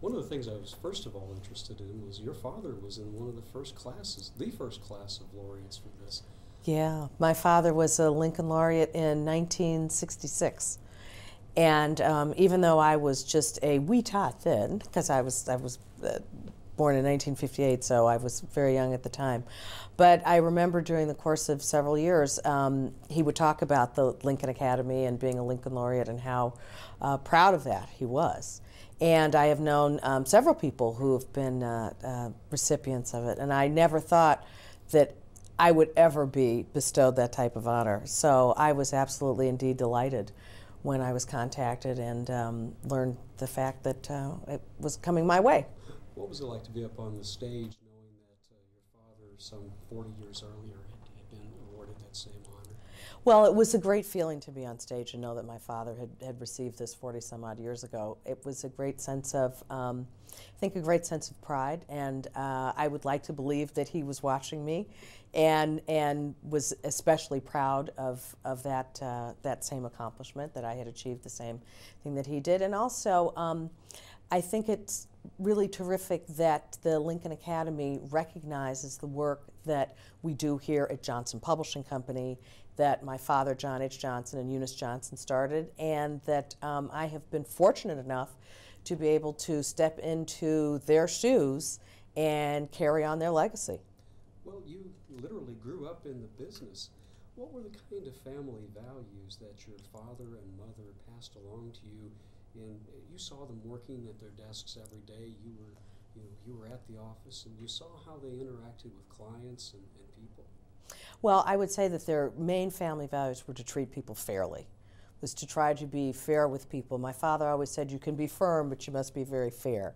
One of the things I was first of all interested in was your father was in one of the first classes, the first class of laureates for this. Yeah, my father was a Lincoln Laureate in 1966. And even though I was just a wee tot then, because I was born in 1958, so I was very young at the time. But I remember during the course of several years, he would talk about the Lincoln Academy and being a Lincoln Laureate and how proud of that he was. And I have known several people who have been recipients of it, and I never thought that I would ever be bestowed that type of honor. So I was absolutely indeed delighted when I was contacted and learned the fact that it was coming my way. What was it like to be up on the stage knowing that your father, some 40 years earlier, had been awarded that same honor? Well, it was a great feeling to be on stage and know that my father had received this 40 some odd years ago. It was a great sense of, I think, a great sense of pride, and I would like to believe that he was watching me and was especially proud of that, that same accomplishment, that I had achieved the same thing that he did. And also, I think it's really terrific that the Lincoln Academy recognizes the work that we do here at Johnson Publishing Company, that my father, John H. Johnson, and Eunice Johnson started, and that I have been fortunate enough to be able to step into their shoes and carry on their legacy. Well, you literally grew up in the business. What were the kind of family values that your father and mother passed along to you? And you saw them working at their desks every day. You were at the office, and you saw how they interacted with clients and people. Well, I would say that their main family values were to treat people fairly, was to try to be fair with people. My father always said, you can be firm, but you must be very fair.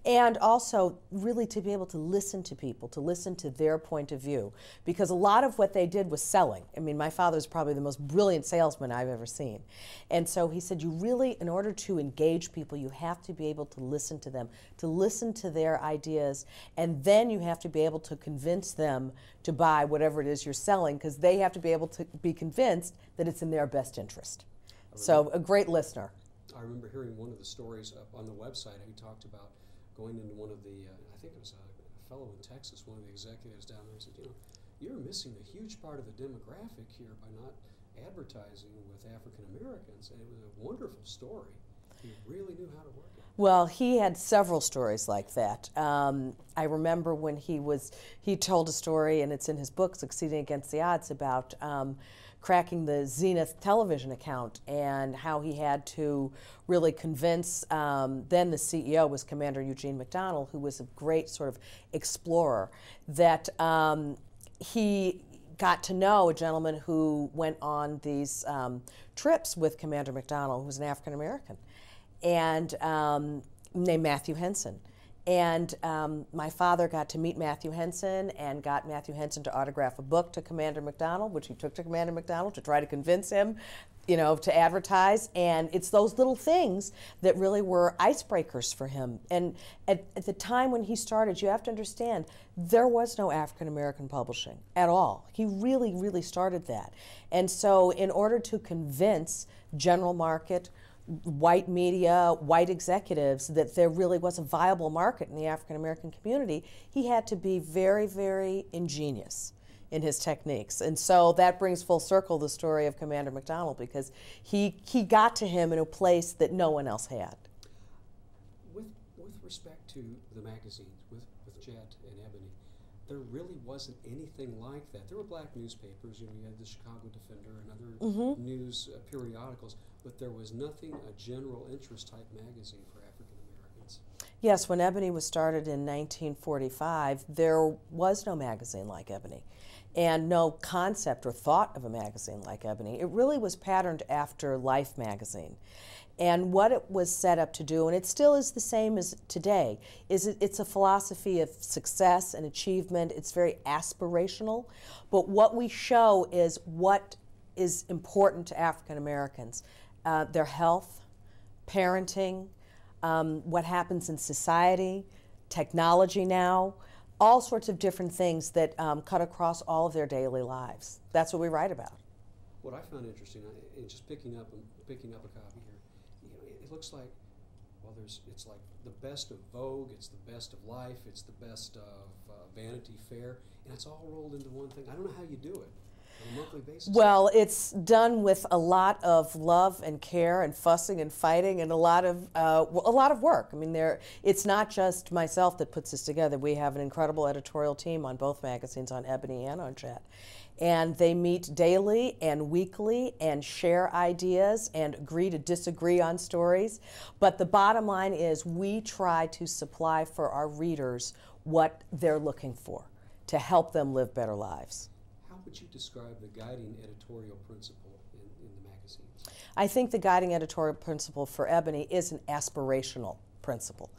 And also, really to be able to listen to people, to listen to their point of view. Because a lot of what they did was selling. I mean, my father's probably the most brilliant salesman I've ever seen. And so he said, you really, in order to engage people, you have to be able to listen to them, to listen to their ideas, and then you have to be able to convince them to buy whatever it is you're selling, because they have to be able to be convinced that it's in their best interest. So a great listener. I remember hearing one of the stories up on the website. He talked about going into one of the, I think it was a fellow in Texas, one of the executives down there, and said, you're missing a huge part of the demographic here by not advertising with African Americans. And it was a wonderful story. He really knew how to work it. Well, he had several stories like that. I remember when he told a story, and it's in his book, Succeeding Against the Odds, about cracking the Zenith television account and how he had to really convince, then the CEO was Commander Eugene McDonnell, who was a great sort of explorer, that he got to know a gentleman who went on these trips with Commander McDonnell, who was an African American, and named Matthew Henson. And my father got to meet Matthew Henson and got Matthew Henson to autograph a book to Commander McDonnell, which he took to Commander McDonnell to try to convince him, to advertise. And it's those little things that really were icebreakers for him. And at the time when he started, you have to understand, there was no African American publishing at all. He really, really started that. And so in order to convince general market, white media, white executives that there really was a viable market in the African American community, he had to be very, very ingenious in his techniques. And so that brings full circle the story of Commander McDonnell, because he got to him in a place that no one else had. With respect to the magazines, with Jet and Ebony, there really wasn't anything like that. There were black newspapers, you had the Chicago Defender and other news periodicals, but there was nothing, a general interest type magazine for African Americans. Yes, when Ebony was started in 1945, there was no magazine like Ebony, and no concept or thought of a magazine like Ebony. It really was patterned after Life magazine. And what it was set up to do, and it still is the same as today, is it's a philosophy of success and achievement. It's very aspirational. But what we show is what is important to African Americans. Their health, parenting, what happens in society, technology now, all sorts of different things that cut across all of their daily lives. That's what we write about. What I found interesting, just picking up a copy here, it looks like well, it's like the best of Vogue, it's the best of Life, it's the best of Vanity Fair, and it's all rolled into one thing. I don't know how you do it on a monthly basis. Well, it's done with a lot of love and care and fussing and fighting and a lot of work. I mean, it's not just myself that puts this together. We have an incredible editorial team on both magazines, on Ebony and on Jet. And they meet daily and weekly and share ideas and agree to disagree on stories. But the bottom line is we try to supply for our readers what they're looking for to help them live better lives. How would you describe the guiding editorial principle in the magazines? I think the guiding editorial principle for Ebony is an aspirational principle.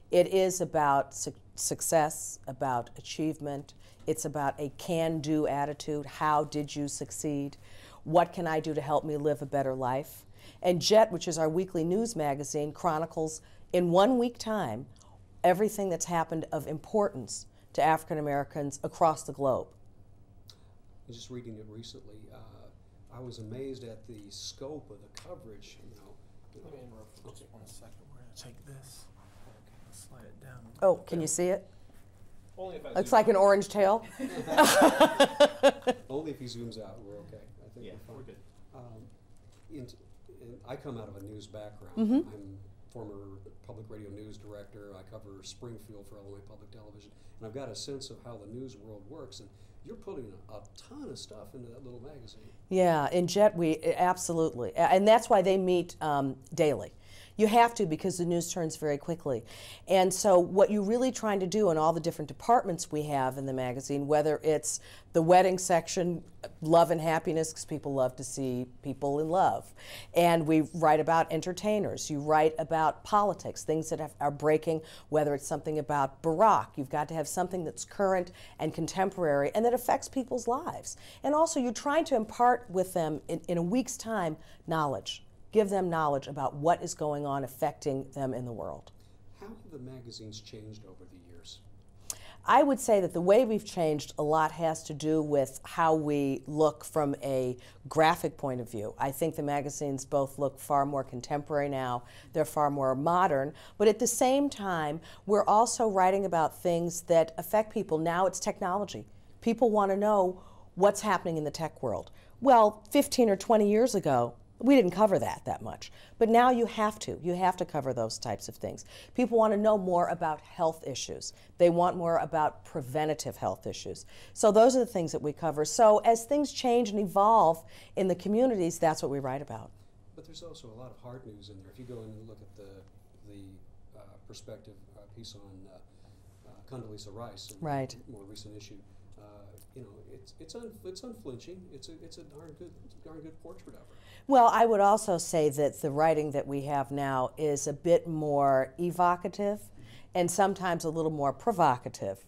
It is about success, about achievement. It's about a can-do attitude. How did you succeed? What can I do to help me live a better life? And Jet, which is our weekly news magazine, chronicles in 1 week time everything that's happened of importance to African Americans across the globe. I was just reading it recently. I was amazed at the scope of the coverage. Let me interrupt for just 1 second. We're going to take this. Okay, slide it down. Oh, can you see it? Only if I Looks zoom like an out. orange tail. Only if he zooms out, we're okay. I think Yeah, we're we're fine. good. And I come out of a news background. Mhm. I'm former public radio news director. I cover Springfield for Illinois Public Television, and I've got a sense of how the news world works. And you're putting a ton of stuff into that little magazine. Yeah, in Jet, we absolutely, and that's why they meet daily. You have to, because the news turns very quickly. And so what you're really trying to do in all the different departments we have in the magazine, whether it's the wedding section, love and happiness, because people love to see people in love. And we write about entertainers. You write about politics, things that are breaking, whether it's something about Barack. You've got to have something that's current and contemporary and that affects people's lives. And also you're trying to impart with them in a week's time knowledge. Give them knowledge about what is going on affecting them in the world. How have the magazines changed over the years? I would say that the way we've changed a lot has to do with how we look from a graphic point of view. I think the magazines both look far more contemporary now. They're far more modern. But at the same time, we're also writing about things that affect people. Now it's technology. People want to know what's happening in the tech world. Well, 15 or 20 years ago, we didn't cover that much. But now you have to. You have to cover those types of things. People want to know more about health issues. They want more about preventative health issues. So those are the things that we cover. So as things change and evolve in the communities, that's what we write about. But there's also a lot of hard news in there. If you go and look at the perspective piece on Condoleezza Rice, in Right. the more recent issue, it's unflinching. It's a darn good portrait of her. Well, I would also say that the writing that we have now is a bit more evocative and sometimes a little more provocative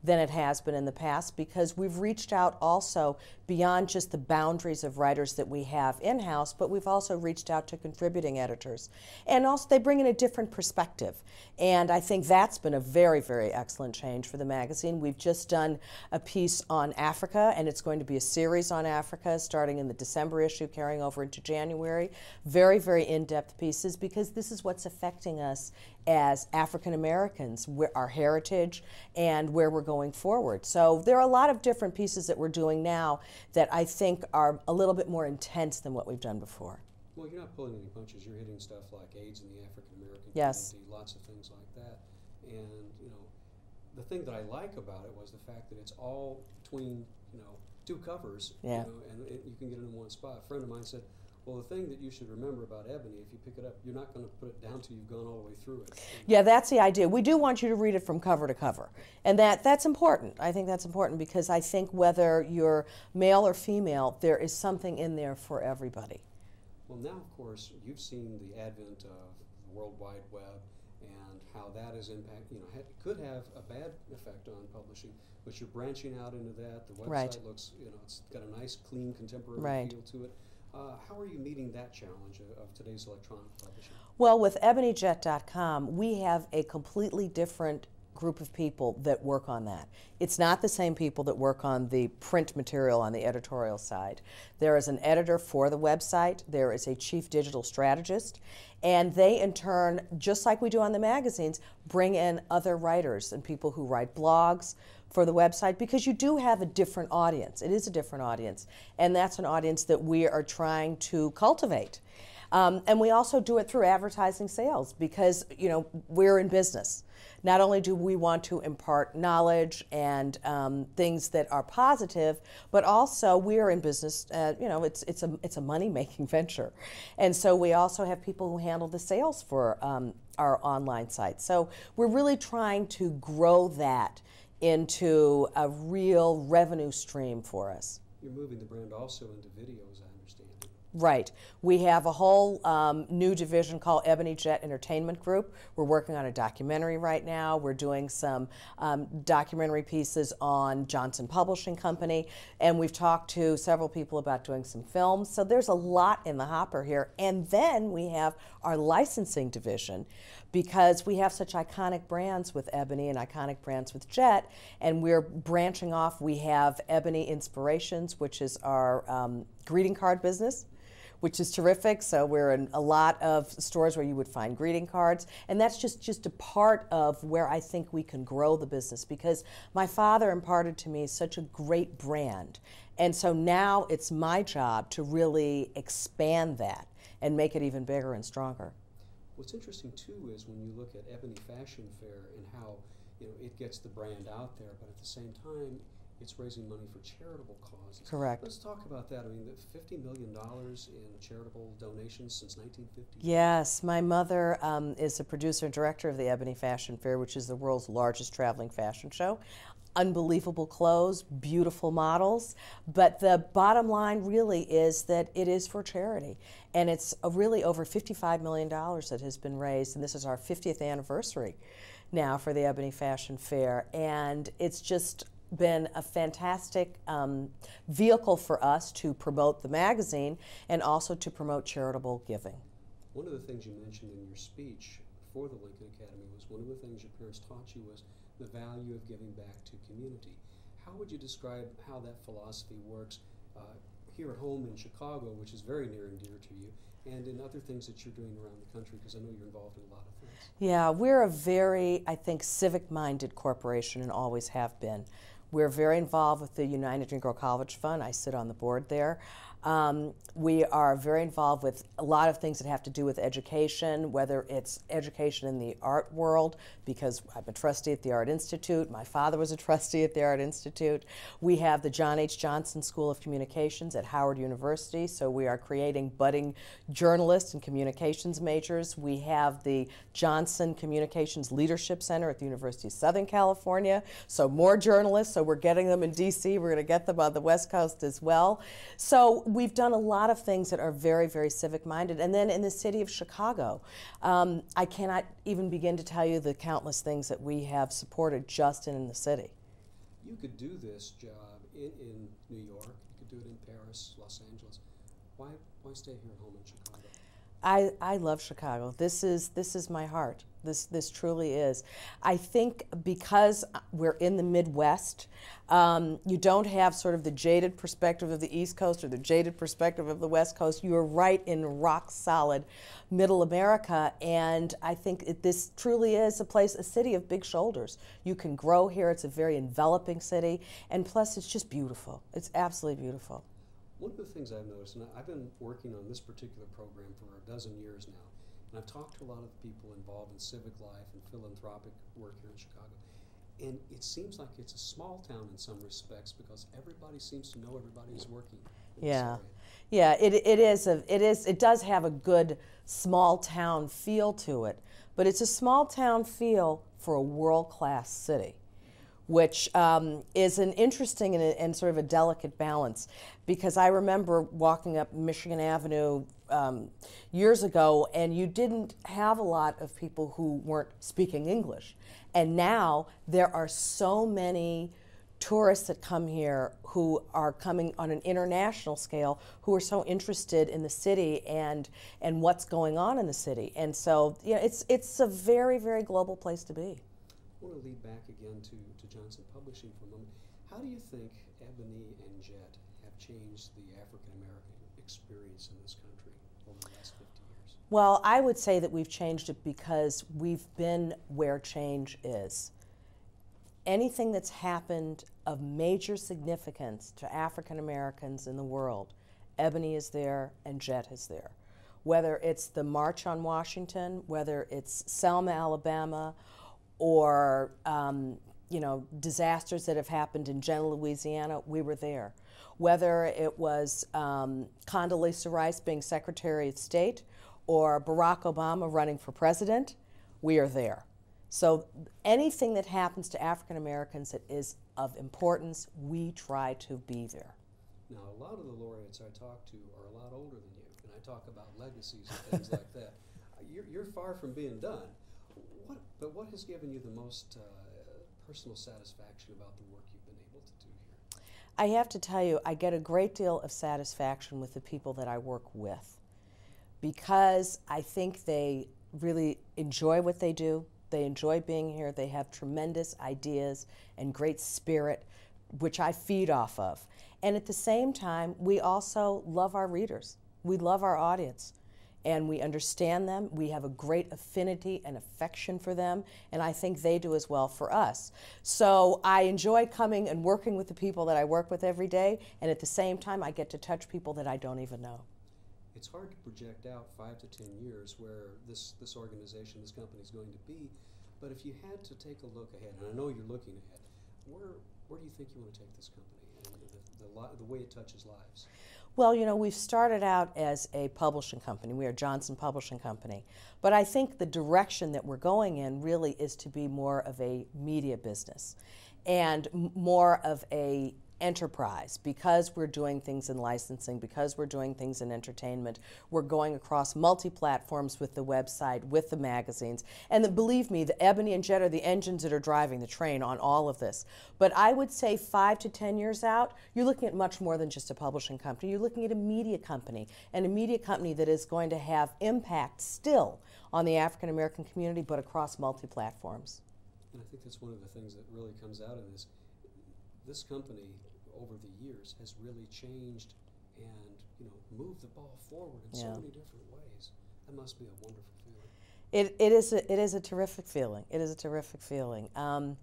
than it has been in the past, because we've reached out also beyond just the boundaries of writers that we have in-house, but we've also reached out to contributing editors. And also they bring in a different perspective. And I think that's been a very, very excellent change for the magazine. We've just done a piece on Africa, and it's going to be a series on Africa starting in the December issue, carrying over into January. Very, very in-depth pieces, because this is what's affecting us as African Americans, our heritage, and where we're going forward. So there are a lot of different pieces that we're doing now that I think are a little bit more intense than what we've done before. Well, you're not pulling any punches. You're hitting stuff like AIDS in the African American Yes. community, lots of things like that. And the thing that I like about it was the fact that it's all between two covers. Yeah. And you can get it in one spot. A friend of mine said, well, the thing that you should remember about Ebony, if you pick it up, you're not going to put it down till you've gone all the way through it. Yeah, that's the idea. We do want you to read it from cover to cover. And that's important. I think that's important, because I think whether you're male or female, there is something in there for everybody. Well, now, of course, you've seen the advent of the World Wide Web and how that is could have a bad effect on publishing, but you're branching out into that. The website Right. looks, it's got a nice, clean, contemporary Right. feel to it. How are you meeting that challenge of today's electronic publishing? Well, with ebonyjet.com, we have a completely different group of people that work on that. It's not the same people that work on the print material on the editorial side. There is an editor for the website, there is a chief digital strategist, and they in turn, just like we do on the magazines, bring in other writers and people who write blogs for the website, because you do have a different audience. It is a different audience, and that's an audience that we are trying to cultivate. And we also do it through advertising sales, because we're in business. Not only do we want to impart knowledge and things that are positive, but also we are in business. It's a money-making venture, and so we also have people who handle the sales for our online site. So we're really trying to grow that into a real revenue stream for us. You're moving the brand also into videos, I understand. Right. We have a whole new division called Ebony Jet Entertainment Group. We're working on a documentary right now. We're doing some documentary pieces on Johnson Publishing Company, and we've talked to several people about doing some films. So there's a lot in the hopper here. And then we have our licensing division, because we have such iconic brands with Ebony and iconic brands with Jet, and we're branching off. We have Ebony Inspirations, which is our greeting card business, which is terrific. So we're in a lot of stores where you would find greeting cards, and that's just a part of where I think we can grow the business, because my father imparted to me such a great brand, and so now it's my job to really expand that and make it even bigger and stronger. What's interesting too is when you look at Ebony Fashion Fair and how it gets the brand out there, but at the same time it's raising money for charitable causes. Correct. Let's talk about that. I mean, the $50 million in charitable donations since 1950. Yes, my mother is the producer and director of the Ebony Fashion Fair, which is the world's largest traveling fashion show. Unbelievable clothes, beautiful models, but the bottom line really is that it is for charity, and it's really over $55 million that has been raised, and this is our 50th anniversary now for the Ebony Fashion Fair, and it's just been a fantastic vehicle for us to promote the magazine and also to promote charitable giving. One of the things you mentioned in your speech for the Lincoln Academy was one of the things your parents taught you was the value of giving back to community. How would you describe how that philosophy works here at home in Chicago, which is very near and dear to you, and in other things that you're doing around the country, because I know you're involved in a lot of things? Yeah, we're a very, I think, civic-minded corporation and always have been. We're very involved with the United Negro College Fund. I sit on the board there. We are very involved with a lot of things that have to do with education, whether it's education in the art world, because I'm a trustee at the Art Institute. My father was a trustee at the Art Institute. We have the John H. Johnson School of Communications at Howard University, so we are creating budding journalists and communications majors. We have the Johnson Communications Leadership Center at the University of Southern California, so more journalists, so we're getting them in DC. We're going to get them on the West Coast as well. So we've done a lot of things that are very, very civic-minded. And then in the city of Chicago, I cannot even begin to tell you the countless things that we have supported just in the city. You could do this job in New York. You could do it in Paris, Los Angeles. Why stay here at home in Chicago? I love Chicago. This is my heart. This truly is. I think because we're in the Midwest, you don't have sort of the jaded perspective of the East Coast or the jaded perspective of the West Coast. You are right in rock solid middle America, and I think this truly is a city of big shoulders. You can grow here. It's a very enveloping city, and plus it's just beautiful. It's absolutely beautiful. One of the things I've noticed, and I've been working on this particular program for a dozen years now, and I've talked to a lot of people involved in civic life and philanthropic work here in Chicago, and it seems like it's a small town in some respects because everybody seems to know everybody is working in this area. Yeah, it does have a good small town feel to it, but it's a small town feel for a world-class city, which is an interesting and sort of a delicate balance, because I remember walking up Michigan Avenue years ago, and you didn't have a lot of people who weren't speaking English. And now there are so many tourists that come here who are coming on an international scale, who are so interested in the city and what's going on in the city. And so, it's a very, very global place to be. want to lead back again to Johnson Publishing for a moment. How do you think Ebony and Jet have changed the African American experience in this country over the last 50 years? Well, I would say that we've changed it because we've been where change is. Anything that's happened of major significance to African Americans in the world, Ebony is there and Jet is there. Whether it's the March on Washington, whether it's Selma, Alabama, or disasters that have happened in Jena, Louisiana, we were there. Whether it was Condoleezza Rice being Secretary of State or Barack Obama running for president, we are there. So anything that happens to African Americans that is of importance, we try to be there. Now, a lot of the laureates I talk to are a lot older than you, and I talk about legacies and things like that. You're far from being done. But what has given you the most personal satisfaction about the work you've been able to do here? I have to tell you, I get a great deal of satisfaction with the people that I work with because I think they really enjoy what they do. They enjoy being here. They have tremendous ideas and great spirit, which I feed off of. And at the same time, we also love our readers. We love our audience. And we understand them. We have a great affinity and affection for them. And I think they do as well for us. So I enjoy coming and working with the people that I work with every day. And at the same time, I get to touch people that I don't even know. It's hard to project out 5 to 10 years where this organization, this company is going to be, but if you had to take a look ahead, and I know you're looking ahead, where do you think you want to take this company and the way it touches lives? Well, we've started out as a publishing company. We are Johnson Publishing Company. But I think the direction that we're going in really is to be more of a media business and more of a enterprise. Because we're doing things in licensing, because we're doing things in entertainment, we're going across multi-platforms with the website, with the magazines. And believe me, the Ebony and Jet are the engines that are driving the train on all of this. But I would say 5 to 10 years out, you're looking at much more than just a publishing company. You're looking at a media company, and a media company that is going to have impact still on the African American community, but across multi-platforms. And I think that's one of the things that really comes out of this. This company, over the years, has really changed and moved the ball forward in so many different ways. That must be a wonderful feeling. It is a terrific feeling. It is a terrific feeling. I'm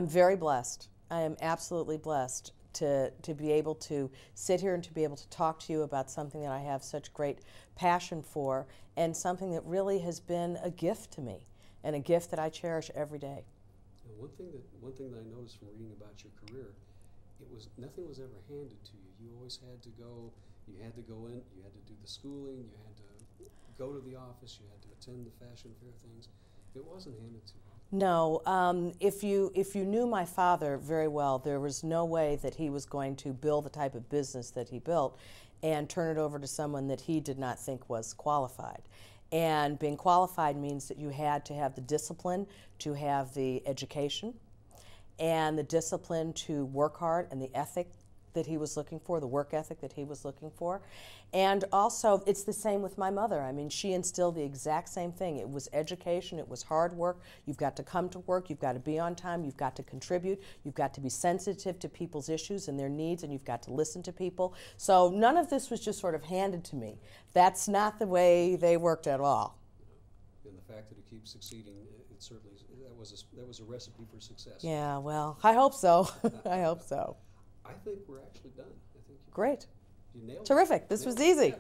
very blessed. I am absolutely blessed to be able to sit here and to be able to talk to you about something that I have such great passion for, and something that really has been a gift to me, and a gift that I cherish every day. One thing that I noticed from reading about your career, nothing was ever handed to you. You always had to go. You had to go in. You had to do the schooling. You had to go to the office. You had to attend the fashion fair things. It wasn't handed to you. No. If you knew my father very well, there was no way that he was going to build the type of business that he built and turn it over to someone that he did not think was qualified. And being qualified means that you had to have the discipline to have the education and the discipline to work hard, and the ethic that he was looking for, the work ethic that he was looking for. And also, it's the same with my mother. I mean, she instilled the exact same thing. It was education, it was hard work. You've got to come to work, you've got to be on time, you've got to contribute, you've got to be sensitive to people's issues and their needs, and you've got to listen to people. So none of this was just sort of handed to me. That's not the way they worked at all. And the fact that it keeps succeeding, it certainly that was a recipe for success. Yeah, well, I hope so. I hope so. I think we're actually done. I think Great. you nailed it. Terrific. This was easy.